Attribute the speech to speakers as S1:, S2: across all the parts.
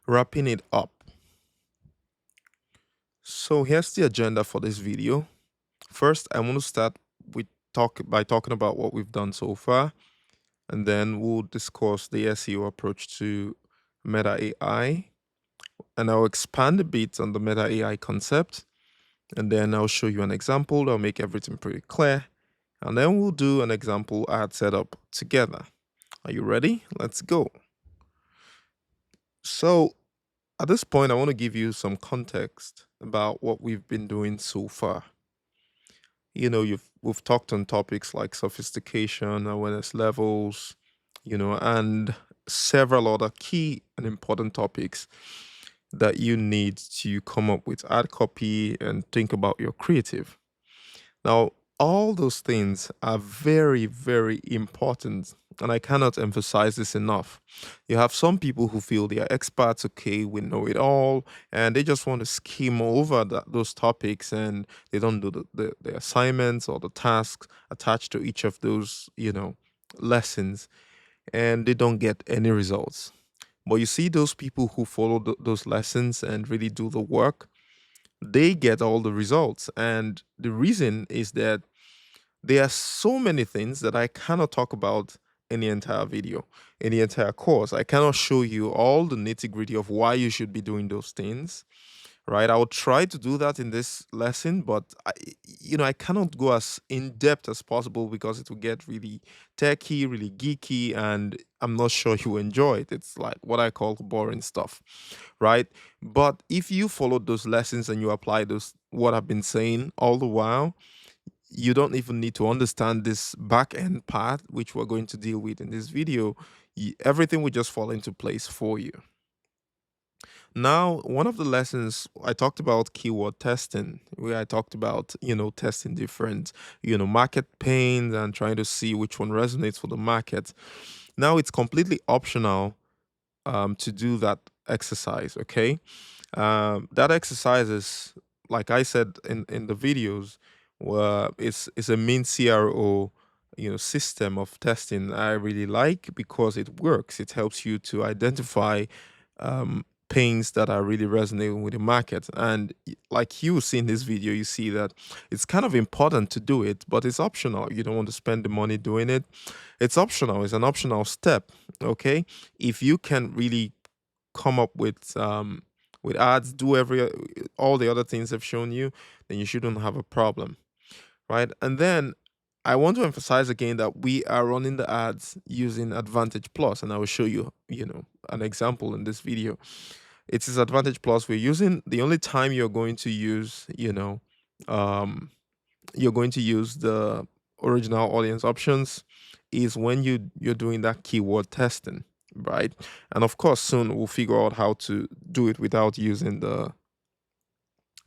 S1: Wrapping it up. So here's the agenda for this video. First, I want to start with talking about what we've done so far, and then we'll discuss the SEO approach to Meta AI, and I'll expand a bit on the Meta AI concept, and then I'll show you an example that'll make everything pretty clear, and then we'll do an example ad setup together. Are you ready? Let's go. So at this point, I want to give you some context about what we've been doing so far. We've talked on topics like sophistication, awareness levels, and several other key and important topics that you need to come up with ad copy and think about your creative. Now, all those things are very, very important, and I cannot emphasize this enough. You have some people who feel they are experts, okay, we know it all, and they just want to skim over those topics and they don't do the assignments or the tasks attached to each of those, lessons, and they don't get any results. But you see, those people who follow those lessons and really do the work, they get all the results. And the reason is that there are so many things that I cannot talk about in the entire video, in the entire course. I cannot show you all the nitty gritty of why you should be doing those things, right? I will try to do that in this lesson, but I cannot go as in depth as possible because it will get really techy, really geeky, and I'm not sure you enjoy it. It's like what I call boring stuff, right? But if you follow those lessons and you apply those what I've been saying all the while, you don't even need to understand this back end part, which we're going to deal with in this video. Everything will just fall into place for you. Now, one of the lessons I talked about keyword testing, where I talked about, testing different, market pains and trying to see which one resonates for the market. Now it's completely optional to do that exercise, okay? That exercise is, like I said in the videos, it's a main CRO system of testing I really like because it works. It helps you to identify pains that are really resonating with the market. And like you see in this video, you see that it's kind of important to do it, but it's optional. You don't want to spend the money doing it. It's optional. It's an optional step. Okay, if you can really come up with ads, do all the other things I've shown you, then you shouldn't have a problem, right? And then I want to emphasize again that we are running the ads using Advantage Plus, and I will show you, an example in this video. It is Advantage Plus we're using. The only time you're going to use, um, you're going to use the original audience options is when you're doing that keyword testing, right? And of course, soon we'll figure out how to do it without using the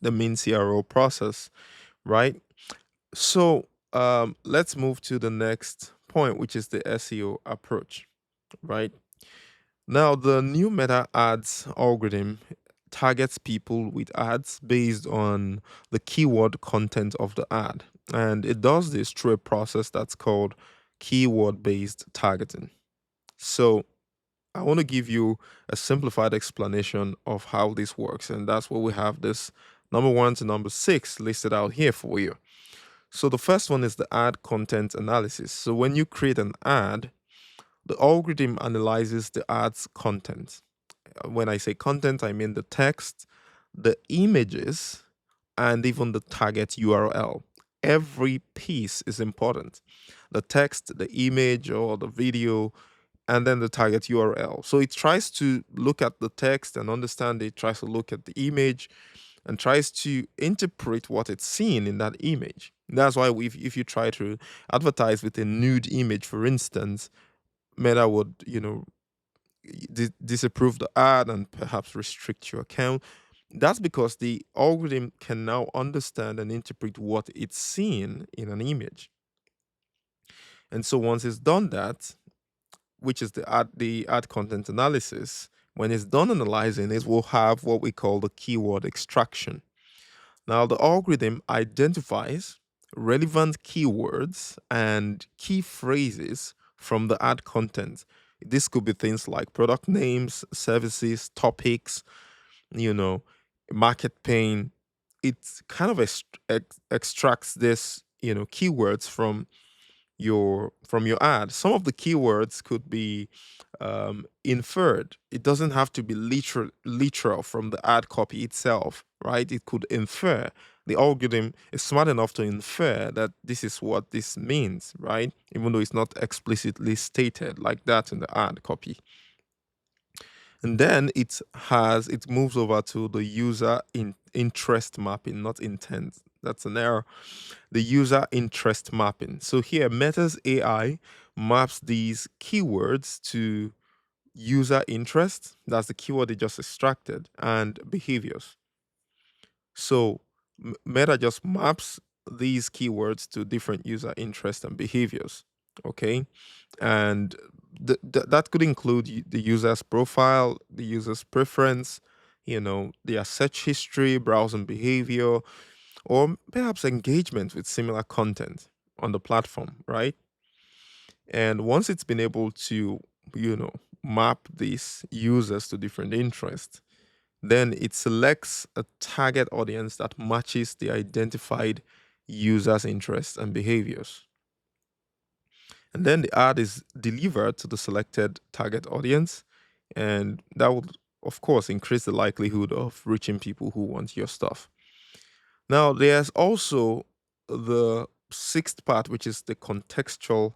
S1: main CRO process, right? So let's move to the next point, which is the SEO approach, right? Now, the new Meta Ads algorithm targets people with ads based on the keyword content of the ad. And it does this through a process that's called keyword based targeting. So, I want to give you a simplified explanation of how this works. And that's where we have this number 1 to number 6 listed out here for you. So, the first one is the ad content analysis. So, when you create an ad, the algorithm analyzes the ad's content. When I say content, I mean the text, the images, and even the target URL. Every piece is important: the text, the image, or the video, and then the target URL. So it tries to look at the text and understand it, tries to look at the image, and tries to interpret what it's seeing in that image. That's why if you try to advertise with a nude image, for instance, Meta would, disapprove the ad and perhaps restrict your account. That's because the algorithm can now understand and interpret what it's seeing in an image. And so once it's done that, which is the ad content analysis, when it's done analyzing it, will have what we call the keyword extraction. Now the algorithm identifies relevant keywords and key phrases from the ad content. This could be things like product names, services, topics, you know, market pain. It kind of extracts this, keywords from your ad. Some of the keywords could be inferred. It doesn't have to be literal from the ad copy itself, right? It could infer. The algorithm is smart enough to infer that this is what this means, right? Even though it's not explicitly stated like that in the ad copy. And then it moves over to the user interest mapping, not intent. That's an error. The user interest mapping. So here, Meta's AI maps these keywords to user interest, that's the keyword they just extracted, and behaviors. So Meta just maps these keywords to different user interests and behaviors. Okay. And that could include the user's profile, the user's preference, their search history, browsing behavior, or perhaps engagement with similar content on the platform, right? And once it's been able to, you know, map these users to different interests, then it selects a target audience that matches the identified user's interests and behaviors. And then the ad is delivered to the selected target audience, and that would, of course, increase the likelihood of reaching people who want your stuff. Now, there's also the sixth part, which is the contextual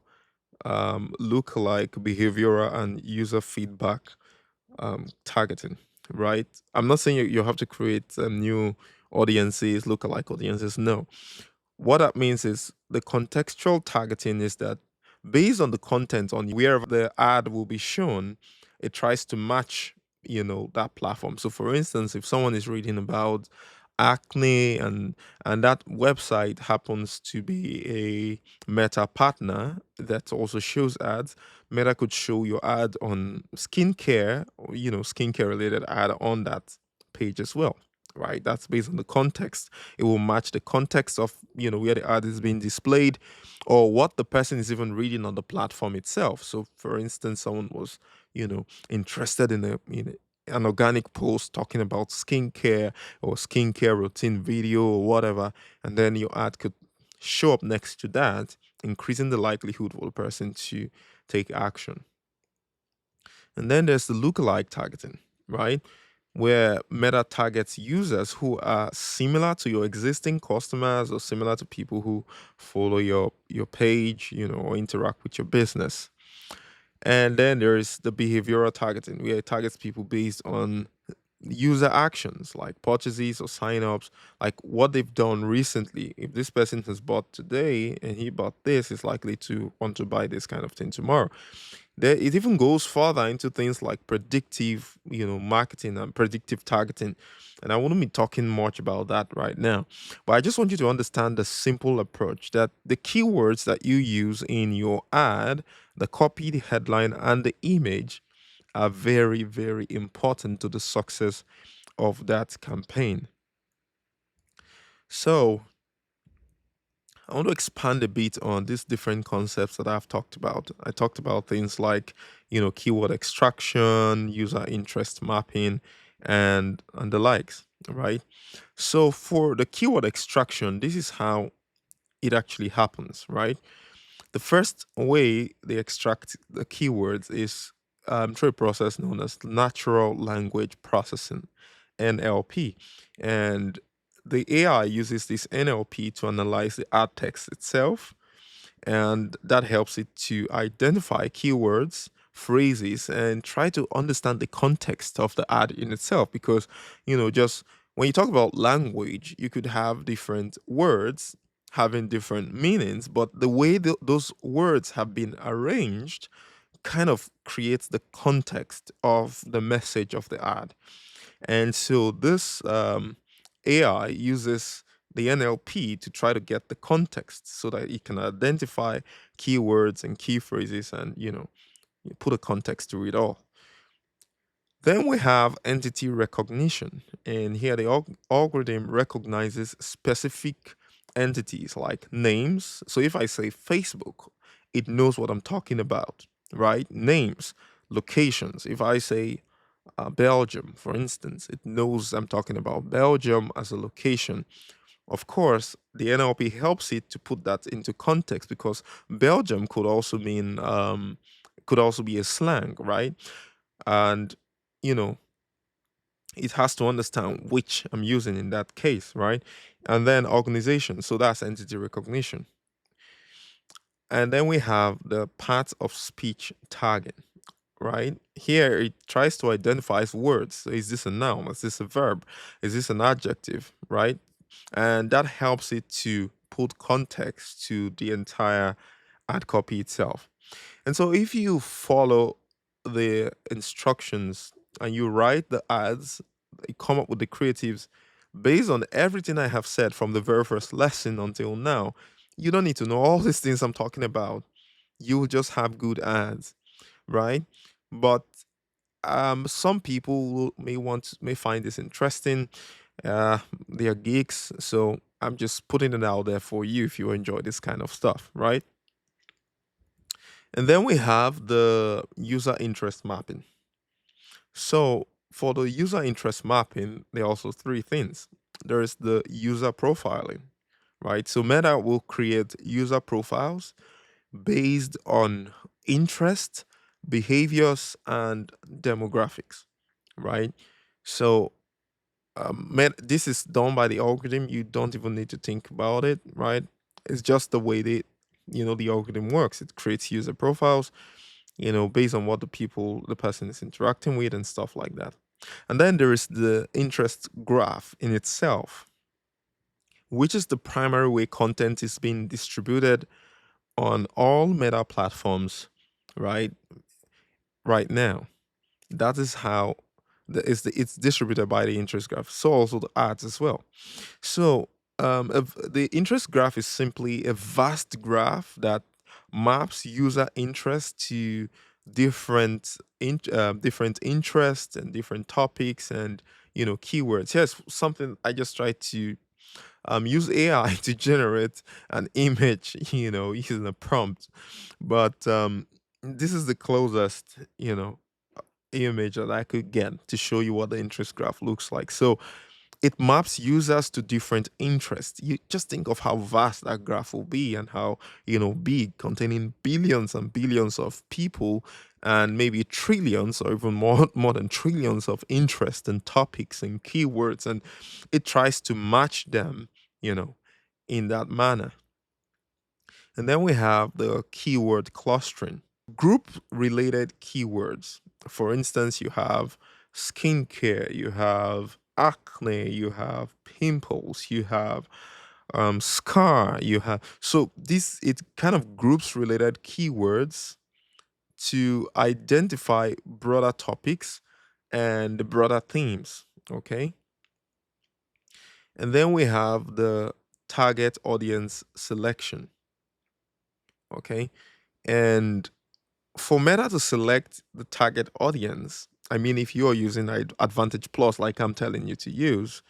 S1: lookalike behavioral and user feedback targeting, right? I'm not saying you have to create new audiences, lookalike audiences. No. What that means is the contextual targeting is that based on the content on wherever the ad will be shown, it tries to match, that platform. So for instance, if someone is reading about acne and that website happens to be a Meta partner that also shows ads, Meta could show your ad on skincare or skincare related ad on that page as well, right? That's based on the context. It will match the context of where the ad is being displayed or what the person is even reading on the platform itself. So for instance, someone was interested in an organic post talking about skincare or skincare routine video or whatever, and then your ad could show up next to that, increasing the likelihood for the person to take action. And then there's the lookalike targeting, right? Where Meta targets users who are similar to your existing customers or similar to people who follow your page, or interact with your business. And then there is the behavioral targeting, where it targets people based on user actions like purchases or signups, like what they've done recently. If this person has bought today and he bought this, he's likely to want to buy this kind of thing tomorrow. It even goes further into things like predictive, marketing and predictive targeting. And I wouldn't be talking much about that right now. But I just want you to understand the simple approach that the keywords that you use in your ad, the copy, the headline, and the image are very, very important to the success of that campaign. So, I want to expand a bit on these different concepts that I've talked about. I talked about things like, keyword extraction, user interest mapping, and the likes, right? So for the keyword extraction, this is how it actually happens, right? The first way they extract the keywords is through a process known as natural language processing, NLP. And the AI uses this NLP to analyze the ad text itself, and that helps it to identify keywords, phrases, and try to understand the context of the ad in itself. Because, just when you talk about language, you could have different words having different meanings, but the way those words have been arranged kind of creates the context of the message of the ad. And so this AI uses the NLP to try to get the context so that it can identify keywords and key phrases and, you put a context to it all. Then we have entity recognition. And here the algorithm recognizes specific entities like names. So if I say Facebook, it knows what I'm talking about, right? Names locations. If I say Belgium, for instance, it knows I'm talking about Belgium as a location. Of course, the NLP helps it to put that into context because Belgium could also be a slang, right? And you know, it has to understand which I'm using in that case, right? And then organization, so that's entity recognition. And then we have the part of speech target, right? Here it tries to identify words. So is this a noun? Is this a verb? Is this an adjective, right? And that helps it to put context to the entire ad copy itself. And so if you follow the instructions and you write the ads, you come up with the creatives based on everything I have said from the very first lesson until now, you don't need to know all these things I'm talking about. You'll just have good ads, right? But some people may find this interesting. They are geeks, so I'm just putting it out there for you if you enjoy this kind of stuff, right? And then we have the user interest mapping. So for the user interest mapping, there are also three things. There is the user profiling, right? So Meta will create user profiles based on interest, behaviors, and demographics, right? So this is done by the algorithm. You don't even need to think about it, right? It's just the way the algorithm works. It creates user profiles, based on what the person is interacting with and stuff like that. And then there is the interest graph in itself, which is the primary way content is being distributed on all Meta platforms, right? Right now. That is how it's distributed by the interest graph. So also the ads as well. So the interest graph is simply a vast graph that maps user interest to different interests and different topics and keywords. Yes, something I just tried to use AI to generate an image, using a prompt, but this is the closest image that I could get to show you what the interest graph looks like. So it maps users to different interests. You just think of how vast that graph will be and how, big, containing billions and billions of people and maybe trillions or even more than trillions of interests and topics and keywords. And it tries to match them, you know, in that manner. And then we have the keyword clustering. Group related keywords. For instance, you have skincare, you have acne, you have pimples, you have scar, you have so this it kind of groups related keywords to identify broader topics and broader themes. Okay. And then we have the target audience selection. Okay. And for Meta to select the target audience, I mean, if you're using Advantage Plus, like I'm telling you to use,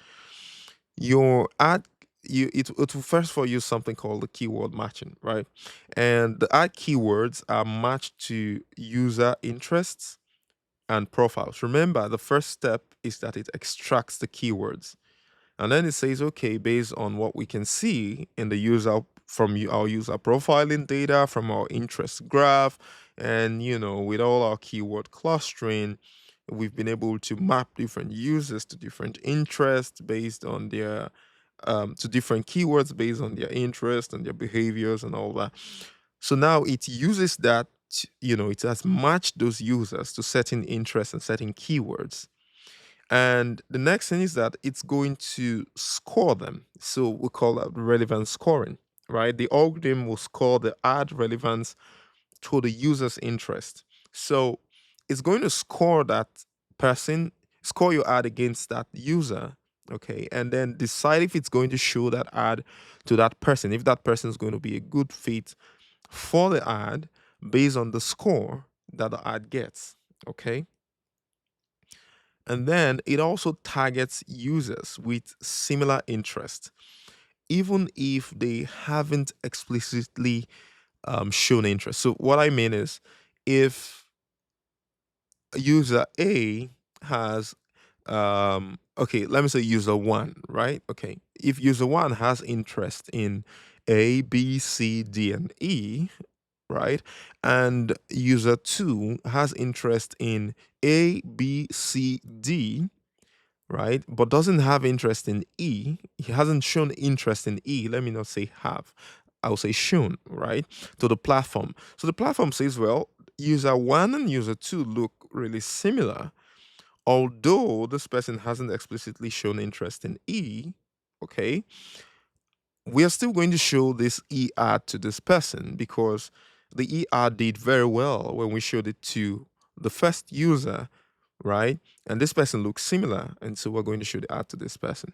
S1: your ad, it will first of all use something called the keyword matching, right? And the ad keywords are matched to user interests and profiles. Remember, the first step is that it extracts the keywords. And then it says, okay, based on what we can see in the our user profiling data, from our interest graph, and with all our keyword clustering, we've been able to map different users to different interests based on their to different keywords based on their interest and their behaviors and all that. So now it uses that, it has matched those users to certain interests and certain keywords, and the next thing is that it's going to score them. So we call that relevance scoring, right? The algorithm will score the ad relevance to the user's interest. So it's going to score that person, score your ad against that user, okay, and then decide if it's going to show that ad to that person, if that person is going to be a good fit for the ad based on the score that the ad gets, okay? And then it also targets users with similar interest, even if they haven't explicitly shown interest. So, what I mean is, if user A has okay, let me say user one, right? Okay. If user one has interest in A, B, C, D, and E, right? And user two has interest in A, B, C, D, right? But doesn't have interest in E. He hasn't shown interest in E. Let me not say have. I'll say shown, right? To the platform. So the platform says, well, user one and user two look really similar. Although this person hasn't explicitly shown interest in E, okay, we are still going to show this E ad to this person because the E ad did very well when we showed it to the first user, right? And this person looks similar. And so we're going to show the ad to this person.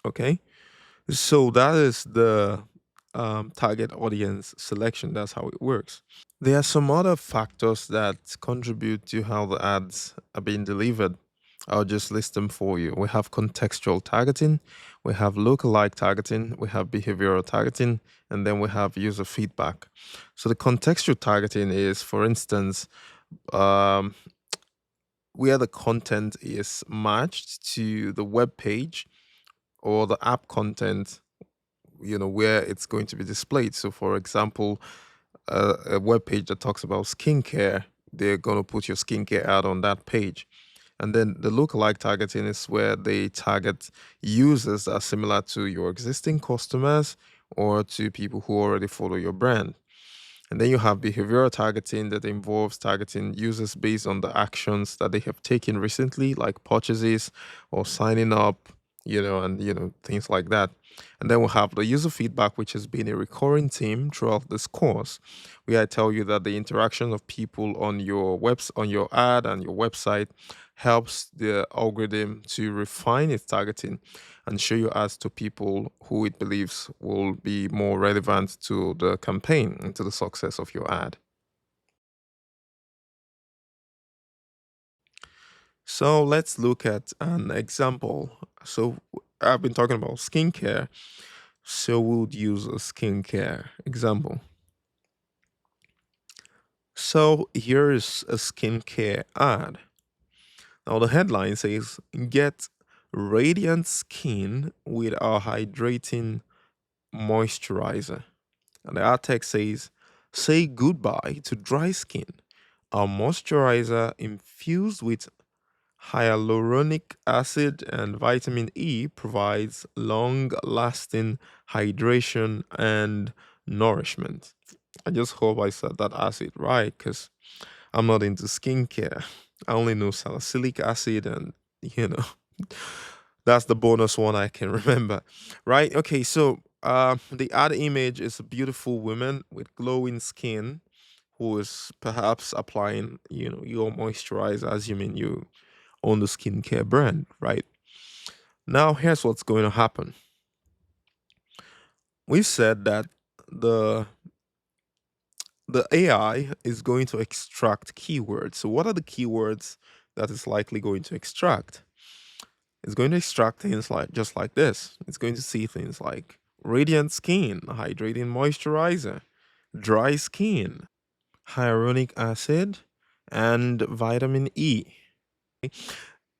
S1: Okay. So that is the target audience selection. That's how it works. There are some other factors that contribute to how the ads are being delivered. I'll just list them for you. We have contextual targeting, we have lookalike targeting, we have behavioral targeting, and then we have user feedback. So the contextual targeting is, for instance, um, where the content is matched to the web page or the app content, where it's going to be displayed. So, for example, a web page that talks about skincare, they're going to put your skincare ad on that page. And then the lookalike targeting is where they target users that are similar to your existing customers or to people who already follow your brand. And then you have behavioral targeting that involves targeting users based on the actions that they have taken recently, like purchases or signing up, and things like that. And then we'll have the user feedback, which has been a recurring theme throughout this course, where I tell you that the interaction of people on your on your ad and your website helps the algorithm to refine its targeting and show you ads to people who it believes will be more relevant to the campaign and to the success of your ad. So let's look at an example. So I've been talking about skincare. So we'll use a skincare example. So here is a skincare ad. Now the headline says, "Get radiant skin with our hydrating moisturizer." And the ad text says, "Say goodbye to dry skin. Our moisturizer infused with hyaluronic acid and vitamin E provides long lasting hydration and nourishment." I just hope I said that acid right because I'm not into skincare. I only know salicylic acid and, you know, that's the bonus one I can remember. Right? Okay, so the ad image is a beautiful woman with glowing skin who is perhaps applying, your moisturizer, assuming you own the skincare brand, right? Now, here's what's going to happen. We said that the the AI is going to extract keywords. So, what are the keywords that it's likely going to extract? It's going to extract things like just like this. It's going to see things like radiant skin, hydrating moisturizer, dry skin, hyaluronic acid, and vitamin E.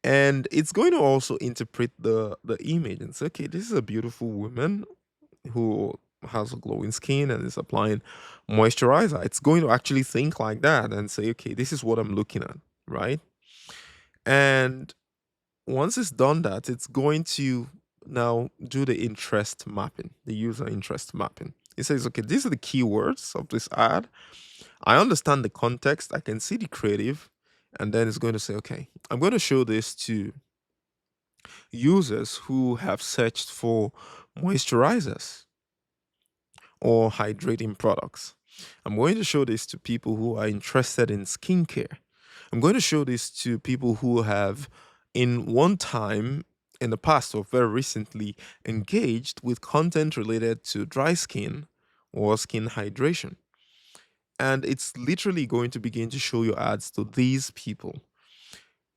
S1: And it's going to also interpret the image and say, okay, this is a beautiful woman who has glowing skin and is applying moisturizer. It's going to actually think like that and say, okay, this is what I'm looking at, right? And once it's done that, it's going to now do the interest mapping, the user interest mapping. It says, okay, these are the keywords of this ad. I understand the context, I can see the creative, and then it's going to say, okay, I'm going to show this to users who have searched for moisturizers or hydrating products. I'm going to show this to people who are interested in skincare. I'm going to show this to people who have, in one time in the past or very recently, engaged with content related to dry skin or skin hydration. And it's literally going to begin to show your ads to these people.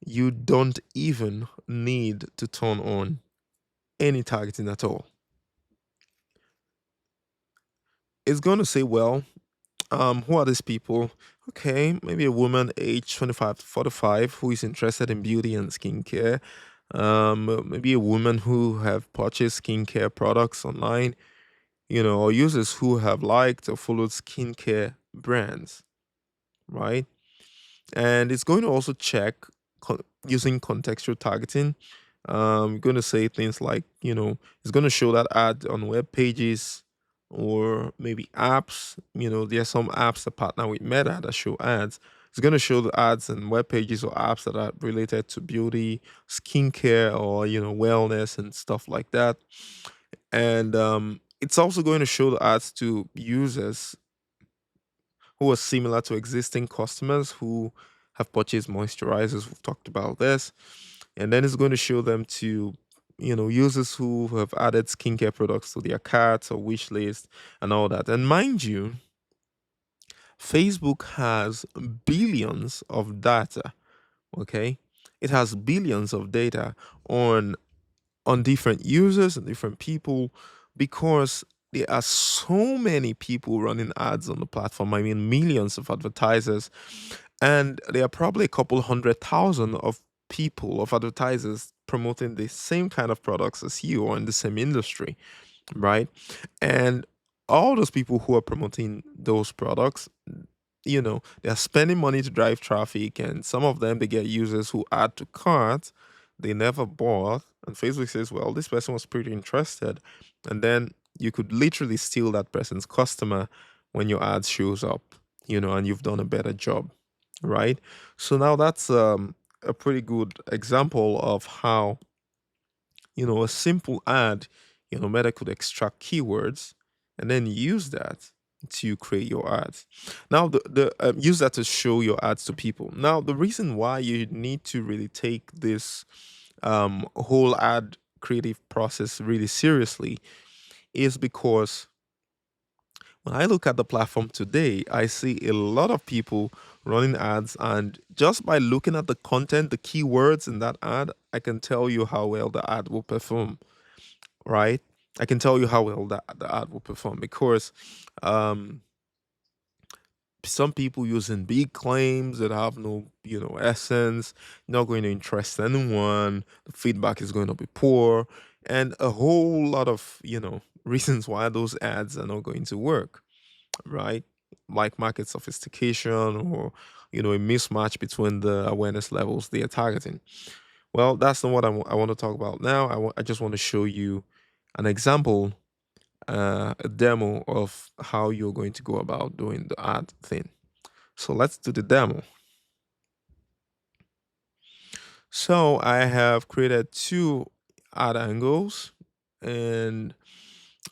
S1: You don't even need to turn on any targeting at all. It's going to say, well, who are these people? Okay, maybe a woman aged 25 to 45 who is interested in beauty and skincare. Maybe a woman who have purchased skincare products online, or users who have liked or followed skincare brands, right? And it's going to also check using contextual targeting. Going to say things like, it's going to show that ad on web pages or maybe apps. There are some apps that partner with Meta that show ads. It's going to show the ads and web pages or apps that are related to beauty, skincare, or wellness and stuff like that. And it's also going to show the ads to users who are similar to existing customers who have purchased moisturizers. We've talked about this. And then it's going to show them to, users who have added skincare products to their carts or wish list and all that. And mind you, Facebook has billions of data. Okay. It has billions of data on different users and different people because there are so many people running ads on the platform. I mean, millions of advertisers, and there are probably a couple 100,000 of people, of advertisers promoting the same kind of products as you or in the same industry, right? And all those people who are promoting those products, they're spending money to drive traffic, and some of them they get users who add to cart they never bought, and Facebook says, well, this person was pretty interested, and then you could literally steal that person's customer when your ad shows up, and you've done a better job, right? So now that's a pretty good example of how a simple ad, Meta could extract keywords and then use that to create your ads. Now, the use that to show your ads to people. Now, the reason why you need to really take this whole ad creative process really seriously is because when I look at the platform today, I see a lot of people running ads, and just by looking at the content, the keywords in that ad, I can tell you how well the ad will perform, right? I can tell you how well the ad will perform because um, some people using big claims that have no, essence, not going to interest anyone. The feedback is going to be poor, and a whole lot of, reasons why those ads are not going to work, right? Like market sophistication or, a mismatch between the awareness levels they are targeting. Well, that's not what I want to talk about now. I just want to show you an example, a demo of how you're going to go about doing the ad thing. So let's do the demo. So I have created two ad angles, and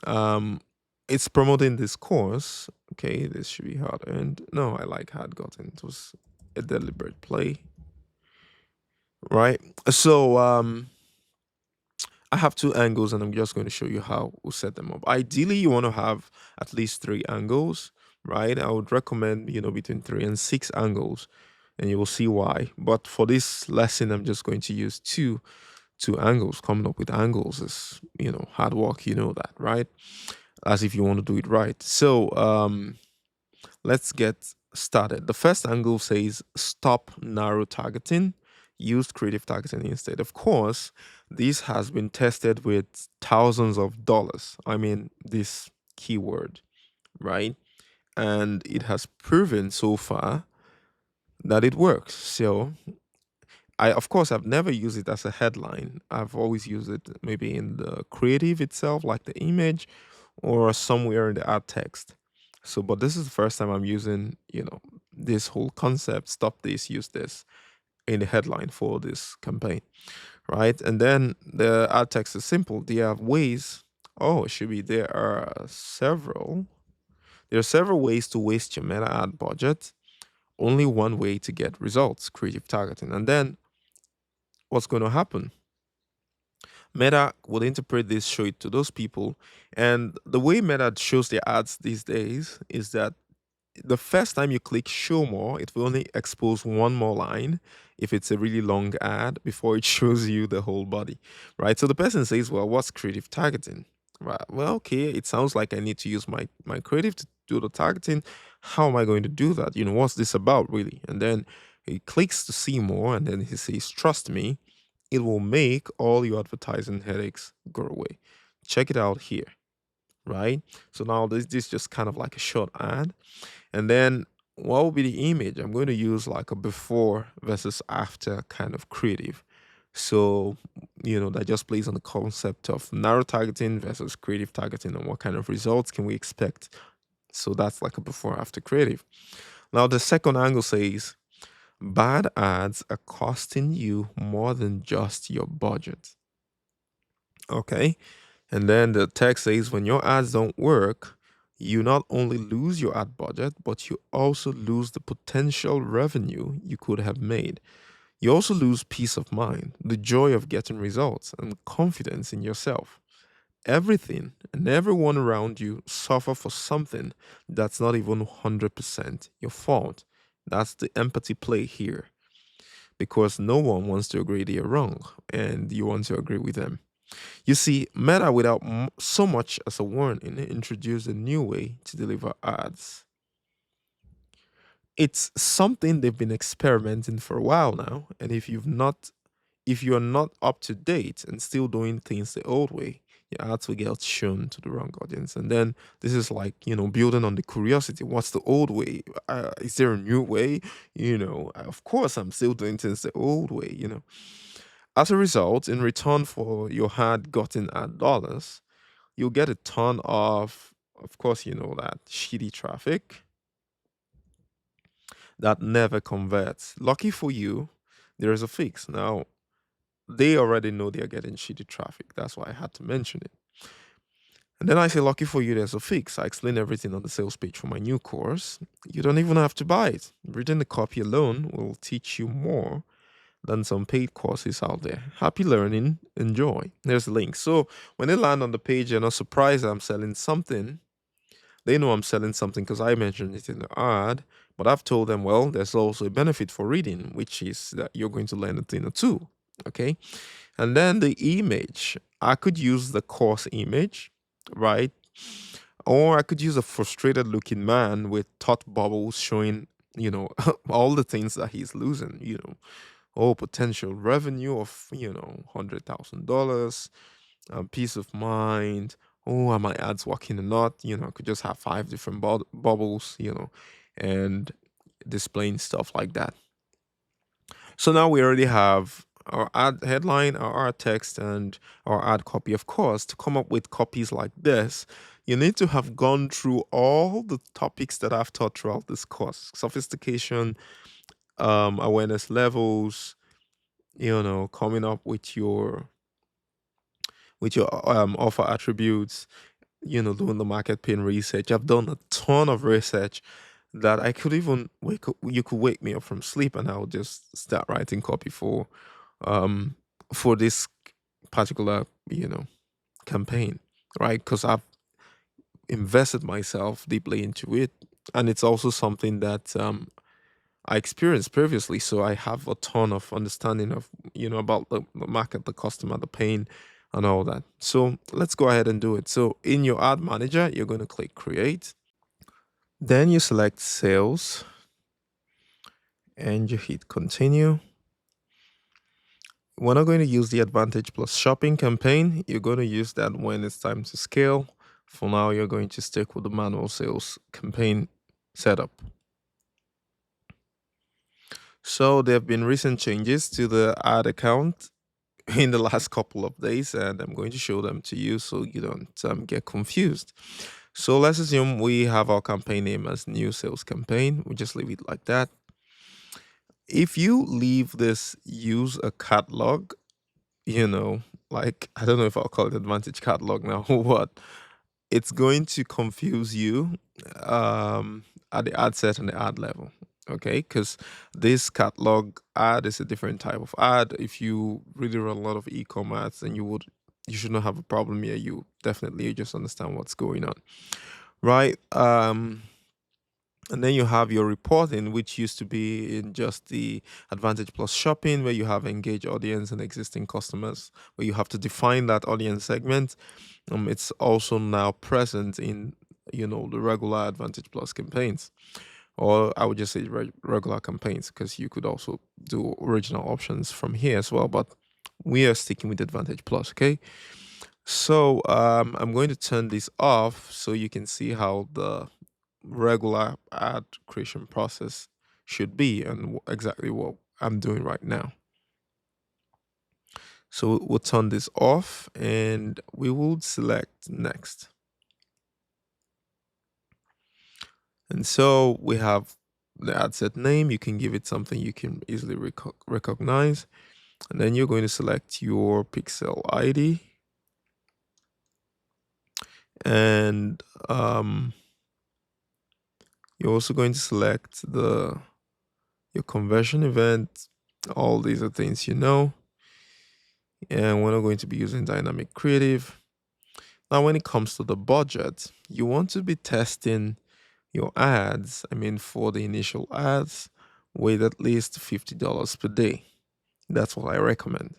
S1: um, it's promoting this course. Okay, this should be hard earned. No, I like hard gotten. It was a deliberate play, right? So I have two angles, and I'm just going to show you how we set them up. Ideally, you want to have at least three angles, right? I would recommend, between 3 and 6 angles, and you will see why. But for this lesson, I'm just going to use two angles. Coming up with angles is, hard work. You know that, right? As if you want to do it right. So let's get started. The first angle says stop narrow targeting, use creative targeting instead. Of course, this has been tested with thousands of dollars. I mean, this keyword, right? And it has proven so far that it works. So of course, I've never used it as a headline. I've always used it maybe in the creative itself, like the image, or somewhere in the ad text. So, but this is the first time I'm using, this whole concept, stop this, use this in the headline for this campaign, right? And then the ad text is simple. There are ways, oh, it should be, there are several ways to waste your meta ad budget. Only one way to get results, creative targeting. And then what's going to happen? Meta will interpret this, show it to those people. And the way Meta shows their ads these days is that the first time you click show more, it will only expose one more line if it's a really long ad before it shows you the whole body, right? So the person says, well, what's creative targeting? Right. Well, okay, it sounds like I need to use my creative do the targeting. How am I going to do that? What's this about really? And then he clicks to see more, and then he says, trust me, it will make all your advertising headaches go away. Check it out here, right? So now this is just kind of like a short ad. And then what will be the image? I'm going to use like a before versus after kind of creative. So, that just plays on the concept of narrow targeting versus creative targeting and what kind of results can we expect. So that's like a before after creative. Now, the second angle says bad ads are costing you more than just your budget. Okay. And then the text says when your ads don't work, you not only lose your ad budget, but you also lose the potential revenue you could have made. You also lose peace of mind, the joy of getting results, and confidence in yourself. Everything and everyone around you suffer for something that's not even 100% your fault. That's the empathy play here because no one wants to agree they're wrong and you want to agree with them. You see, Meta, without so much as a warning, introduced a new way to deliver ads. It's something they've been experimenting for a while now, and if you're not up to date and still doing things the old way, your ads will get shown to the wrong audience. And then this is like, building on the curiosity. What's the old way? Is there a new way? Of course, I'm still doing things the old way. As a result, in return for your hard gotten ad dollars, you'll get a ton of course, that shitty traffic that never converts. Lucky for you, there is a fix. Now, they already know they're getting shitty traffic. That's why I had to mention it. And then I say, lucky for you, there's a fix. I explain everything on the sales page for my new course. You don't even have to buy it. Reading the copy alone will teach you more than some paid courses out there. Happy learning. Enjoy. There's a link. So when they land on the page, they're not surprised I'm selling something. They know I'm selling something because I mentioned it in the ad. But I've told them, well, there's also a benefit for reading, which is that you're going to learn a thing or two. Okay. And then the image, I could use the course image, right? Or I could use a frustrated looking man with thought bubbles showing, all the things that he's losing, potential revenue of, $100,000, peace of mind. Oh, are my ads working or not? I could just have five different bubbles, and displaying stuff like that. So now we already have our ad headline, our ad text, and our ad copy. Of course, to come up with copies like this, you need to have gone through all the topics that I've taught throughout this course: sophistication, awareness levels, coming up with your offer attributes, doing the market pain research. I've done a ton of research that I could even you could wake me up from sleep and I'll just start writing copy um for this particular, campaign, right? Because I've invested myself deeply into it. And it's also something that I experienced previously. So I have a ton of understanding of, about the market, the customer, the pain, and all that. So let's go ahead and do it. So in your ad manager, you're going to click create. Then you select sales and you hit continue. We're not going to use the Advantage Plus shopping campaign. You're going to use that when it's time to scale. For now, you're going to stick with the manual sales campaign setup. So there have been recent changes to the ad account in the last couple of days, and I'm going to show them to you so you don't get confused. So let's assume we have our campaign name as new sales campaign. We just leave it like that. If you leave this use a catalog, like I don't know if I'll call it Advantage catalog now or what, it's going to confuse you at the ad set and the ad level. Okay, because this catalog ad is a different type of ad. If you really run a lot of e-commerce, then you should not have a problem here. You definitely just understand what's going on, right? And then you have your reporting, which used to be in just the Advantage Plus shopping, where you have engaged audience and existing customers, where you have to define that audience segment. It's also now present in the regular Advantage Plus campaigns, or I would just say regular campaigns, because you could also do original options from here as well. But we are sticking with Advantage Plus, okay? So I'm going to turn this off so you can see how the regular ad creation process should be, and exactly what I'm doing right now. So we'll turn this off and we will select next. And so we have the ad set name. You can give it something you can easily recognize. And then you're going to select your pixel ID. And you're also going to select your conversion event. All these are things you know. And we're not going to be using dynamic creative. Now, when it comes to the budget, you want to be testing your ads, I mean, for the initial ads, with at least $50 per day. That's what I recommend.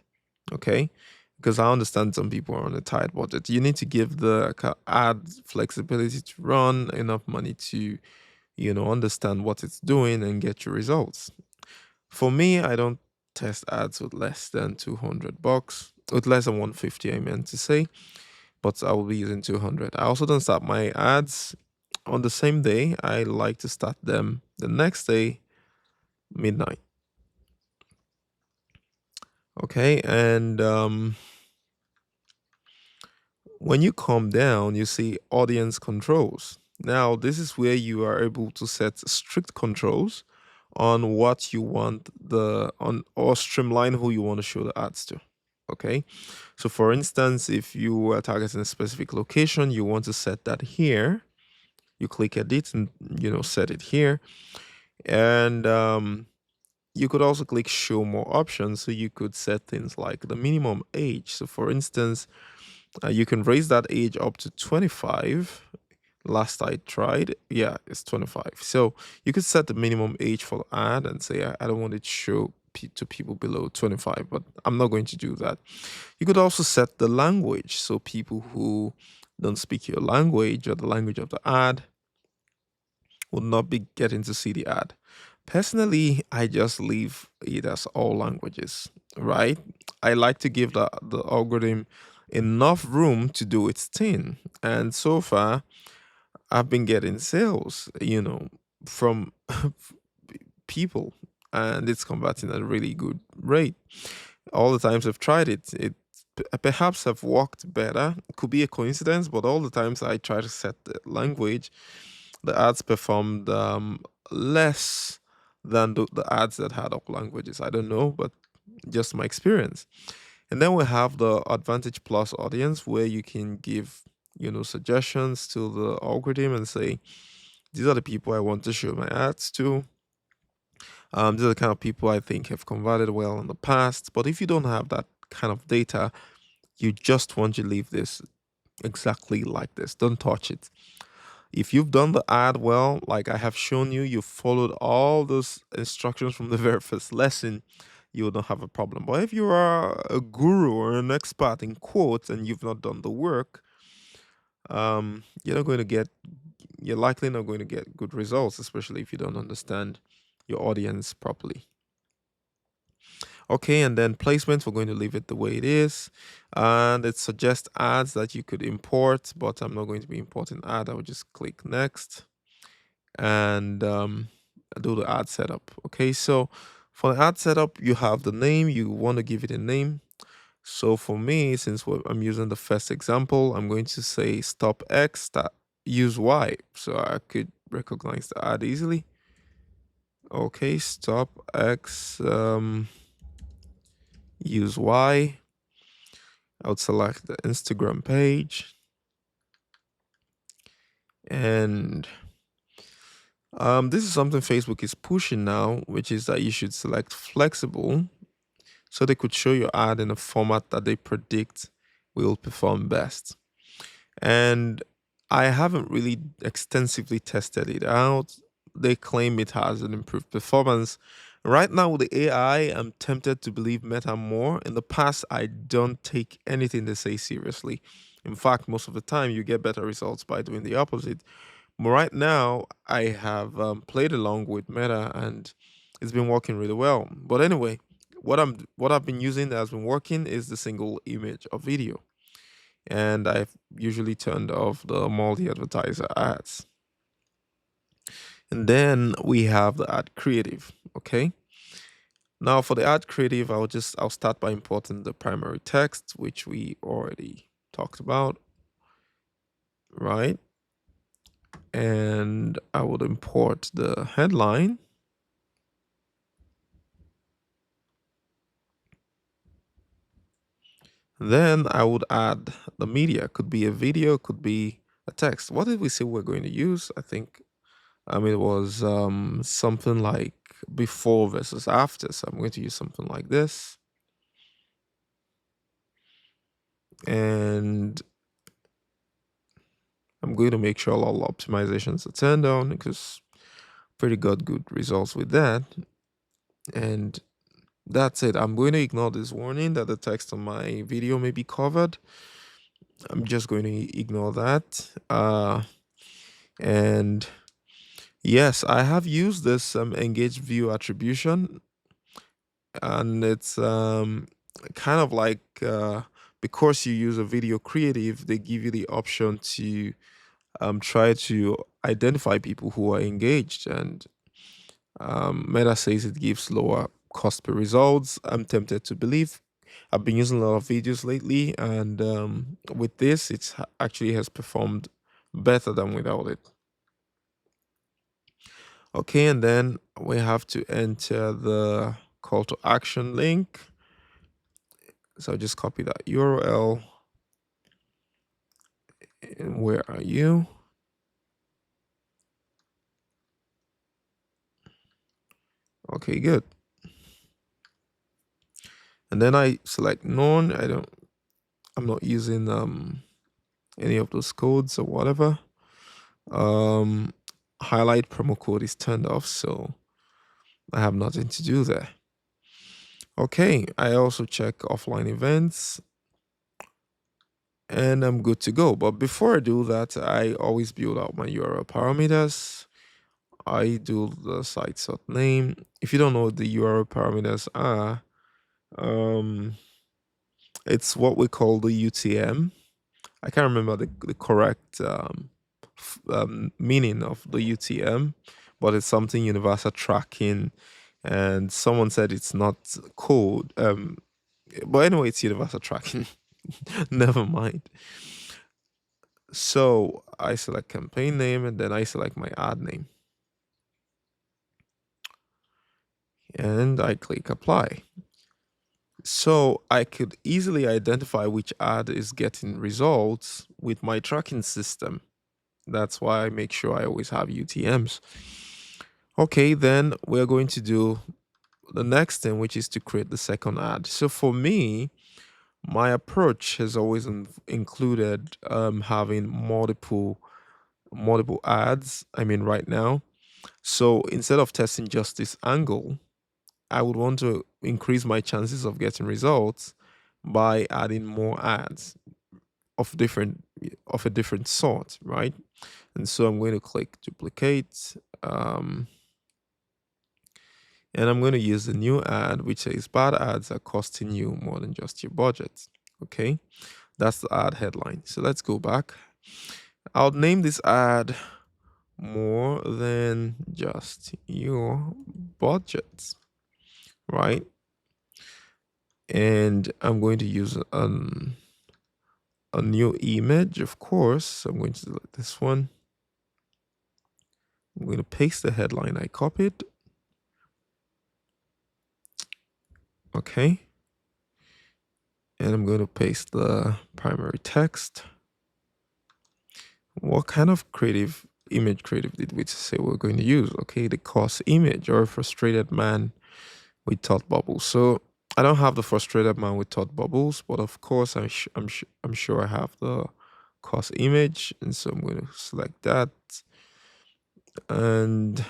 S1: Okay. Because I understand some people are on a tight budget. You need to give the ad flexibility to run, enough money to, understand what it's doing and get your results. For me, I don't test ads with less than $200, with less than 150, I meant to say, but I will be using 200. I also don't start my ads on the same day. I like to start them the next day, midnight. Okay, and when you come down, you see audience controls. Now, this is where you are able to set strict controls on what you want or streamline who you want to show the ads to. Okay, so for instance, if you are targeting a specific location, you want to set that here. You click edit and set it here, and you could also click show more options. So you could set things like the minimum age. So for instance, you can raise that age up to 25. Last I tried, yeah, it's 25. So you could set the minimum age for the ad and say, I don't want it to show to people below 25, but I'm not going to do that. You could also set the language. So people who don't speak your language or the language of the ad will not be getting to see the ad. Personally, I just leave it as all languages, right? I like to give the algorithm enough room to do its thing. And so far, I've been getting sales, from people, and it's converting at a really good rate. All the times I've tried it, perhaps have worked better. It could be a coincidence, but all the times I try to set the language, the ads performed less than the ads that had all languages. I don't know, but just my experience. And then we have the Advantage Plus audience, where you can give, suggestions to the algorithm and say, these are the people I want to show my ads to. These are the kind of people I think have converted well in the past. But if you don't have that kind of data, you just want to leave this exactly like this. Don't touch it. If you've done the ad well, like I have shown you, you've followed all those instructions from the very first lesson, you will not have a problem. But if you are a guru or an expert in quotes and you've not done the work, you're not going to get, you're likely not going to get good results, especially if you don't understand your audience properly. Okay, and then placement, we're going to leave it the way it is. And it suggests ads that you could import, but I'm not going to be importing ad. I will just click next and do the ad setup. Okay, so for the ad setup, you have the name, you want to give it a name. So for me, since I'm using the first example, I'm going to say stop X, use Y. So I could recognize the ad easily. Okay, stop X, use Y. I would select the Instagram page. And this is something Facebook is pushing now, which is that you should select flexible, so they could show your ad in a format that they predict will perform best. And I haven't really extensively tested it out. They claim it has an improved performance. Right now with the AI, I'm tempted to believe Meta more. In the past, I don't take anything they say seriously. In fact, most of the time, you get better results by doing the opposite. Right now, I have played along with Meta, and it's been working really well. But anyway, what I've been using that has been working is the single image of video, and I've usually turned off the multi-advertiser ads. And then we have the ad creative. Okay. Now for the ad creative, I'll start by importing the primary text, which we already talked about, right? And I would import the headline. Then I would add the media. Could be a video, could be a text. What did we say we're going to use? I think it was something like before versus after. So I'm going to use something like this. And I'm going to make sure all optimizations are turned on because pretty got good results with that. And that's it. I'm going to ignore this warning that the text on my video may be covered. I'm just going to ignore that. And yes, I have used this engaged view attribution, and it's kind of like because you use a video creative, they give you the option to try to identify people who are engaged, and Meta says it gives lower cost per results. I'm tempted to believe. I've been using a lot of videos lately, and with this, actually has performed better than without it. Okay, and then we have to enter the call to action link. So just copy that URL. And where are you? Okay, good. And then I select none. I'm not using any of those codes or whatever. Highlight promo code is turned off, so I have nothing to do there. Okay, I also check offline events and I'm good to go. But before I do that, I always build out my URL parameters. I do the site sort name. If you don't know what the URL parameters are, um, it's what we call the UTM. I can't remember the correct meaning of the UTM, but it's something universal tracking. And someone said it's not code. But anyway, it's universal tracking. Never mind. So I select campaign name and then I select my ad name. And I click apply. So I could easily identify which ad is getting results with my tracking system. That's why I make sure I always have UTMs. Okay, then we're going to do the next thing, which is to create the second ad. So for me, my approach has always included having multiple ads. I mean, right now. So instead of testing just this angle, I would want to increase my chances of getting results by adding more ads of a different sort, right? And so I'm going to click duplicate, and I'm going to use the new ad which says bad ads are costing you more than just your budget. Okay, that's the ad headline. So let's go back. I'll name this ad more than just your budget, right? And I'm going to use a new image, of course. So I'm going to select this one. I'm going to paste the headline I copied. Okay. And I'm going to paste the primary text. What kind of image creative did we say we're going to use? Okay, the course image or a frustrated man with thought bubbles. So I don't have the frustrated man with thought bubbles, but of course I'm sure I have the course image, and so I'm going to select that, and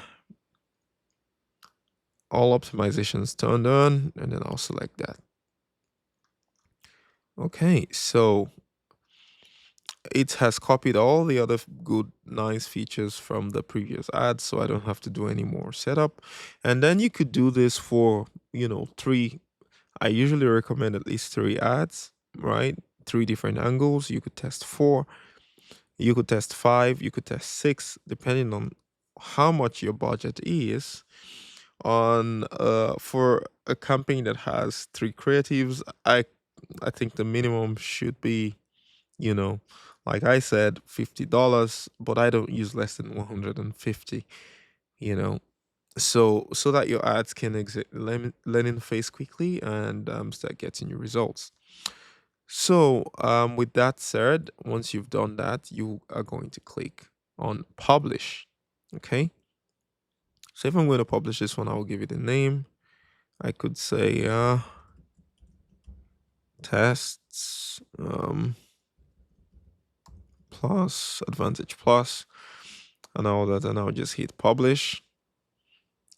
S1: all optimizations turned on, and then I'll select that. Okay, so it has copied all the other good, nice features from the previous ads, so I don't have to do any more setup. And then you could do this for, three. I usually recommend at least three ads, right? Three different angles. You could test four, you could test five, you could test six, depending on how much your budget is. On For a campaign that has three creatives, I think the minimum should be, you know, like I said, $50, but I don't use less than 150, you know, so that your ads can exit learn in the face quickly and start getting you results. So, with that said, once you've done that, you are going to click on publish. Okay. So if I'm going to publish this one, I will give it a name. I could say tests plus advantage plus and all that, and I'll just hit publish.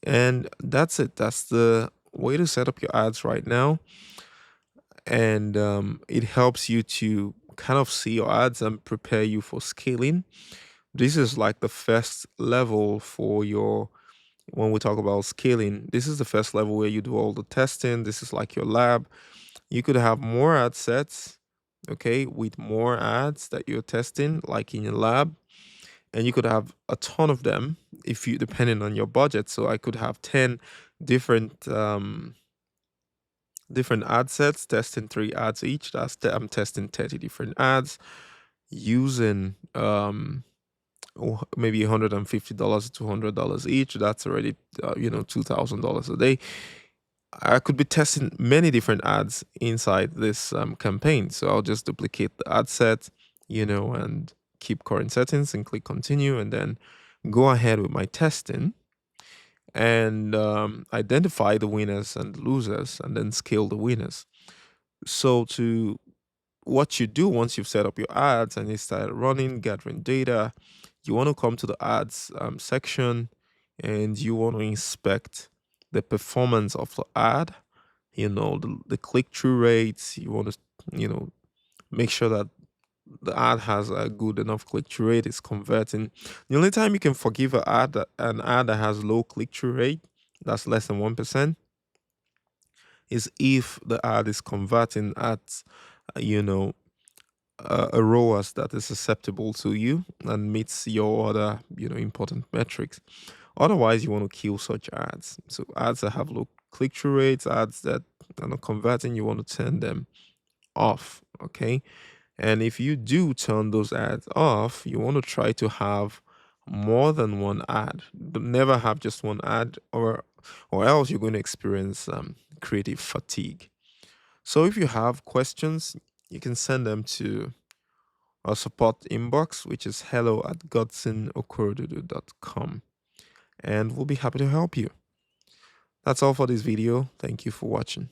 S1: And that's it. That's the way to set up your ads right now. And it helps you to kind of see your ads and prepare you for scaling. This is like the first level for your, when we talk about scaling, this is the first level where you do all the testing. This is like your lab. You could have more ad sets, okay, with more ads that you're testing, like in your lab, and you could have a ton of them if you, depending on your budget. So I could have 10 different different ad sets, testing three ads each. I'm testing 30 different ads using maybe $150 to $200 each. That's already $2,000 a day. I could be testing many different ads inside this campaign. So I'll just duplicate the ad set, and keep current settings and click continue, and then go ahead with my testing and identify the winners and losers, and then scale the winners. So to what you do once you've set up your ads and you start running, gathering data, you want to come to the ads section, and you want to inspect the performance of the ad, the click-through rates. You want to, make sure that the ad has a good enough click-through rate, is converting. The only time you can forgive an ad that has low click-through rate, that's less than 1%, is if the ad is converting at, you know, a ROAS that is acceptable to you and meets your other, important metrics. Otherwise, you want to kill such ads. So ads that have low click-through rates, ads that are not converting, you want to turn them off. Okay. And if you do turn those ads off, you want to try to have more than one ad. Never have just one ad, or else you're going to experience creative fatigue. So if you have questions, you can send them to our support inbox, which is hello@godsonokorodudu.com, and we'll be happy to help you. That's all for this video. Thank you for watching.